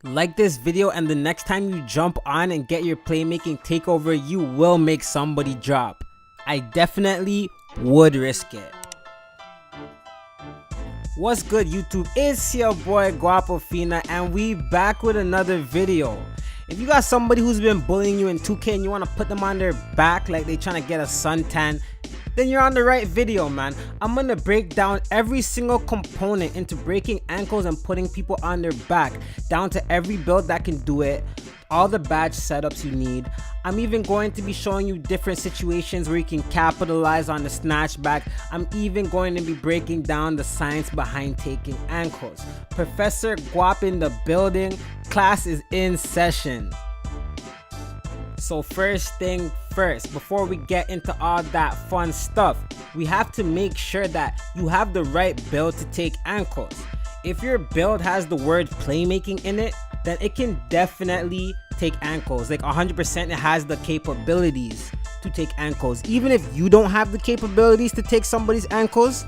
Like this video, and the next time you jump on and get your playmaking takeover, you will make somebody drop. I definitely would risk it. What's good, YouTube? It's your boy Guapofina, and we back with another video. If you got somebody who's been bullying you in 2K and you want to put them on their back like they trying to get a suntan, then you're on the right video, man. I'm gonna break down every single component into breaking ankles and putting people on their back, down to every build that can do it, all the badge setups you need. I'm even going to be showing you different situations where you can capitalize on the snatchback. I'm even going to be breaking down the science behind taking ankles. Professor Guap in the building. Class is in session. So first thing first, before we get into all that fun stuff, we have to make sure that you have the right build to take ankles. If your build has the word playmaking in it, then it can definitely take ankles. Like 100% it has the capabilities to take ankles. Even if you don't have the capabilities to take somebody's ankles,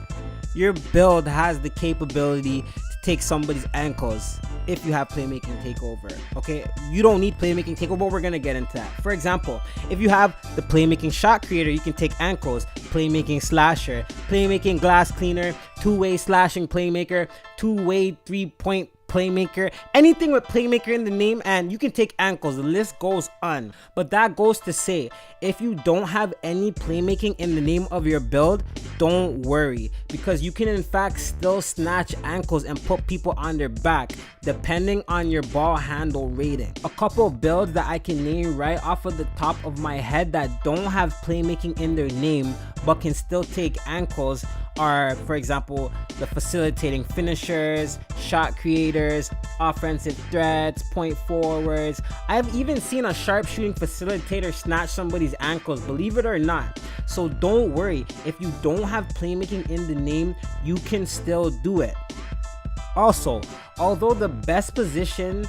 your build has the capability to take somebody's ankles if you have playmaking takeover. Okay, you don't need playmaking takeover, but we're gonna get into that. For example, if you have the playmaking shot creator, you can take ankles. Playmaking slasher, playmaking glass cleaner, two-way slashing playmaker, two-way three-point playmaker, anything with playmaker in the name, and you can take ankles. The list goes on. But that goes to say, if you don't have any playmaking in the name of your build, don't worry, because you can in fact still snatch ankles and put people on their back depending on your ball handle rating. A couple builds that I can name right off of the top of my head that don't have playmaking in their name but can still take ankles are, for example, the facilitating finishers, shot creators, offensive threats, point forwards. I've even seen a sharpshooting facilitator snatch somebody's ankles, believe it or not. So don't worry, if you don't have playmaking in the name, you can still do it. Also, although the best position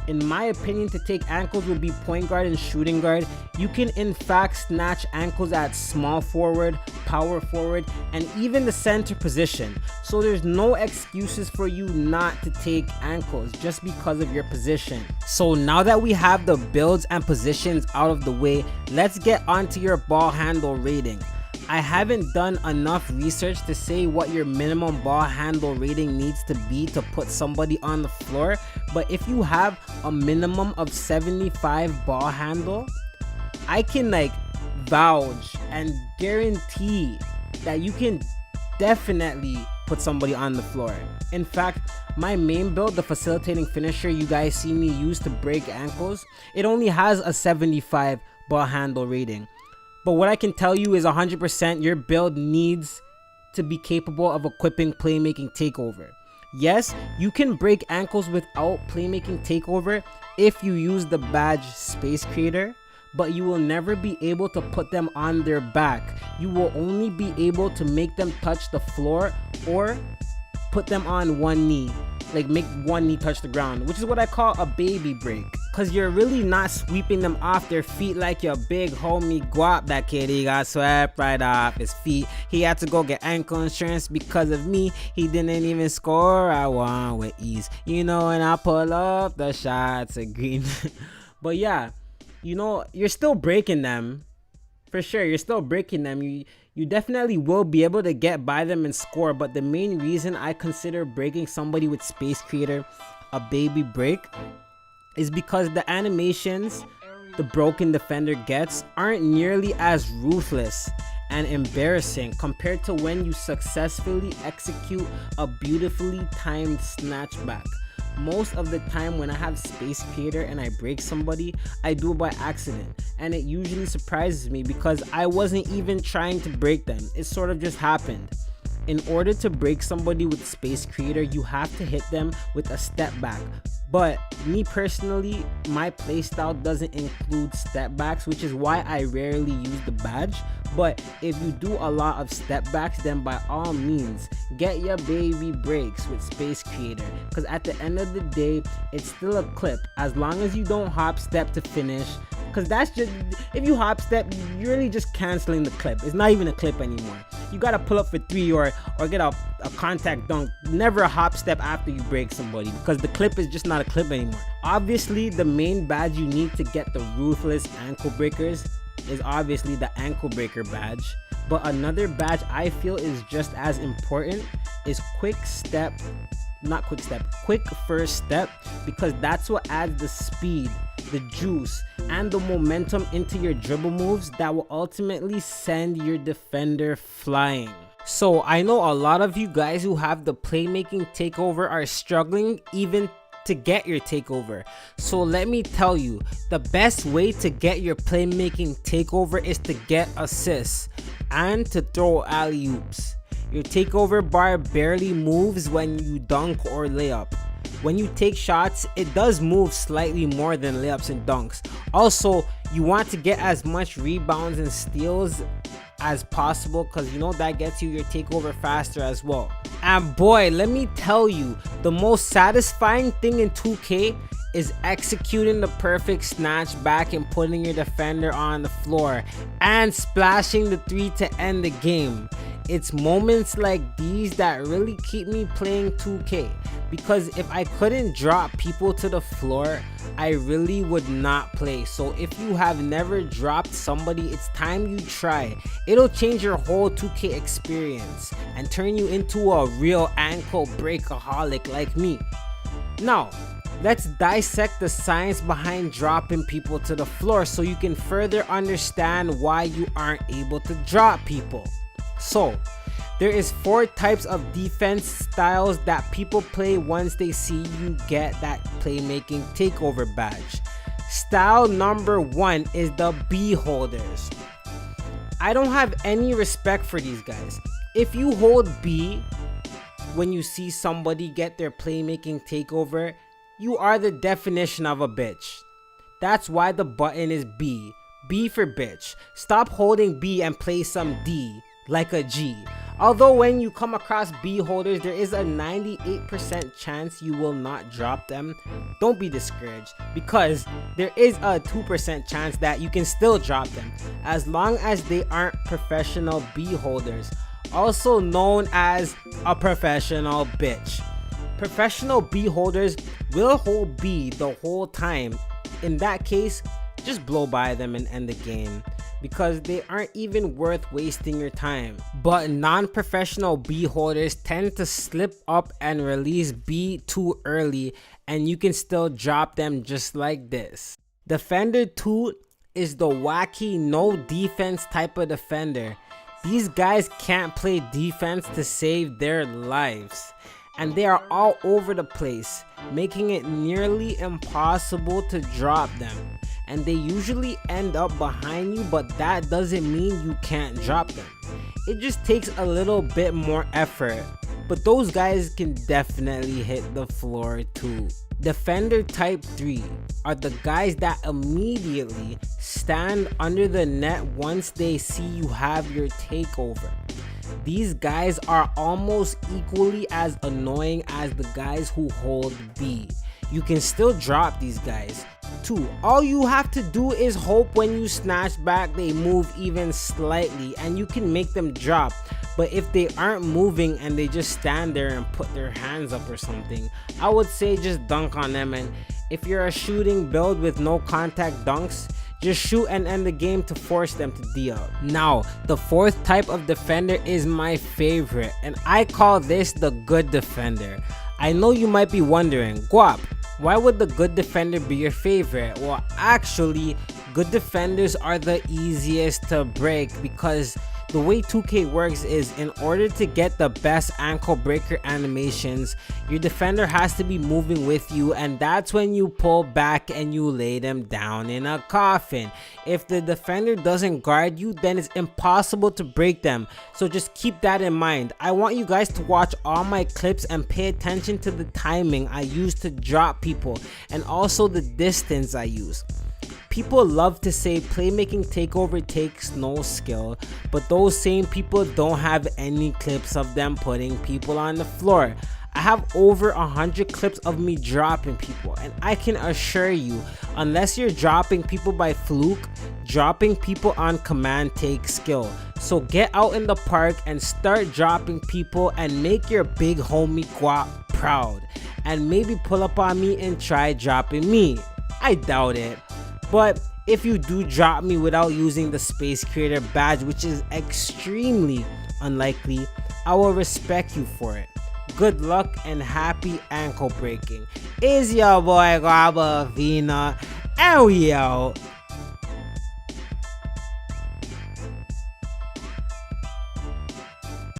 in my opinion to take ankles would be point guard and shooting guard, you can in fact snatch ankles at small forward, power forward, and even the center position. So there's no excuses for you not to take ankles just because of your position. So now that we have the builds and positions out of the way, let's get onto your ball handle rating. I haven't done enough research to say what your minimum ball handle rating needs to be to put somebody on the floor, but if you have a minimum of 75 ball handle, I can vouch and guarantee that you can definitely put somebody on the floor. In fact, my main build, the facilitating finisher you guys see me use to break ankles, it only has a 75 ball handle rating. But what I can tell you is 100% your build needs to be capable of equipping playmaking takeover. Yes, you can break ankles without playmaking takeover if you use the badge space creator, but you will never be able to put them on their back. You will only be able to make them touch the floor or put them on one knee. Like make one knee touch the ground, which is what I call a baby break, because you're really not sweeping them off their feet like your big homie Guap. That kid, he got swept right off his feet. He had to go get ankle insurance because of me. He didn't even score. I won with ease, you know, and I pull up the shots of green. But yeah, you know, you're still breaking them for sure. You're still breaking them. You definitely will be able to get by them and score, but the main reason I consider breaking somebody with Space Creator a baby break is because the animations the broken defender gets aren't nearly as ruthless and embarrassing compared to when you successfully execute a beautifully timed snatchback. Most of the time when I have Space Creator and I break somebody, I do it by accident, and it usually surprises me because I wasn't even trying to break them. It sort of just happened. In order to break somebody with Space Creator, you have to hit them with a step back. But me personally, my playstyle doesn't include step backs, which is why I rarely use the badge. But if you do a lot of step backs, then by all means, get your baby breaks with Space Creator, because at the end of the day, it's still a clip as long as you don't hop step to finish. Because that's just, if you hop step, you're really just canceling the clip. It's not even a clip anymore. you gotta pull up for 3 or get a contact dunk. Never a hop step after you break somebody, because the clip is just not a clip anymore. Obviously, the main badge you need to get the ruthless ankle breakers is obviously the ankle breaker badge. But another badge I feel is just as important is quick first step, because that's what adds the speed, the juice, and the momentum into your dribble moves that will ultimately send your defender flying. So I know a lot of you guys who have the playmaking takeover are struggling even to get your takeover. So let me tell you, the best way to get your playmaking takeover is to get assists and to throw alley-oops. Your takeover bar barely moves when you dunk or layup. When you take shots, it does move slightly more than layups and dunks. Also, you want to get as much rebounds and steals as possible, because you know that gets you your takeover faster as well. And boy, let me tell you, the most satisfying thing in 2K is executing the perfect snatch back and putting your defender on the floor and splashing the 3 to end the game. It's moments like these that really keep me playing 2K, because if I couldn't drop people to the floor, I really would not play. So if you have never dropped somebody, it's time you try. It'll change your whole 2K experience and turn you into a real ankle breakaholic like me. Now, let's dissect the science behind dropping people to the floor so you can further understand why you aren't able to drop people. So, there is 4 types of defense styles that people play once they see you get that playmaking takeover badge. Style number 1 is the B holders. I don't have any respect for these guys. If you hold B when you see somebody get their playmaking takeover, you are the definition of a bitch. That's why the button is B. B for bitch. Stop holding B and play some D like a G. Although when you come across B holders, there is a 98% chance you will not drop them. Don't be discouraged, because there is a 2% chance that you can still drop them, as long as they aren't professional B holders, also known as a professional bitch. Professional B holders will hold B the whole time. In that case, just blow by them and end the game, because they aren't even worth wasting your time. But non-professional B holders tend to slip up and release B too early, and you can still drop them just like this. Defender 2 is the wacky no defense type of defender. These guys can't play defense to save their lives, and they are all over the place, making it nearly impossible to drop them. And they usually end up behind you, but that doesn't mean you can't drop them. It just takes a little bit more effort, but those guys can definitely hit the floor too. Defender type 3 are the guys that immediately stand under the net once they see you have your takeover. These guys are almost equally as annoying as the guys who hold B. You can still drop these guys too. All you have to do is hope when you snatch back they move even slightly and you can make them drop. But if they aren't moving and they just stand there and put their hands up or something, I would say just dunk on them. And if you're a shooting build with no contact dunks, just shoot and end the game to force them to D out. Now, the 4th type of defender is my favorite, and I call this the good defender. I know you might be wondering, Guap, why would the good defender be your favorite? Well, actually, good defenders are the easiest to break, because the way 2K works is, in order to get the best ankle breaker animations, your defender has to be moving with you, and that's when you pull back and you lay them down in a coffin. If the defender doesn't guard you, then it's impossible to break them, so just keep that in mind. I want you guys to watch all my clips and pay attention to the timing I use to drop people, and also the distance I use. People love to say playmaking takeover takes no skill, but those same people don't have any clips of them putting people on the floor. I have over 100 clips of me dropping people, and I can assure you, unless you're dropping people by fluke, dropping people on command takes skill. So get out in the park and start dropping people and make your big homie Guap proud, and maybe pull up on me and try dropping me. I doubt it, but if you do drop me without using the space creator badge, which is extremely unlikely, I will respect you for it. Good luck and happy ankle breaking. It's your boy Guapofina, and we out.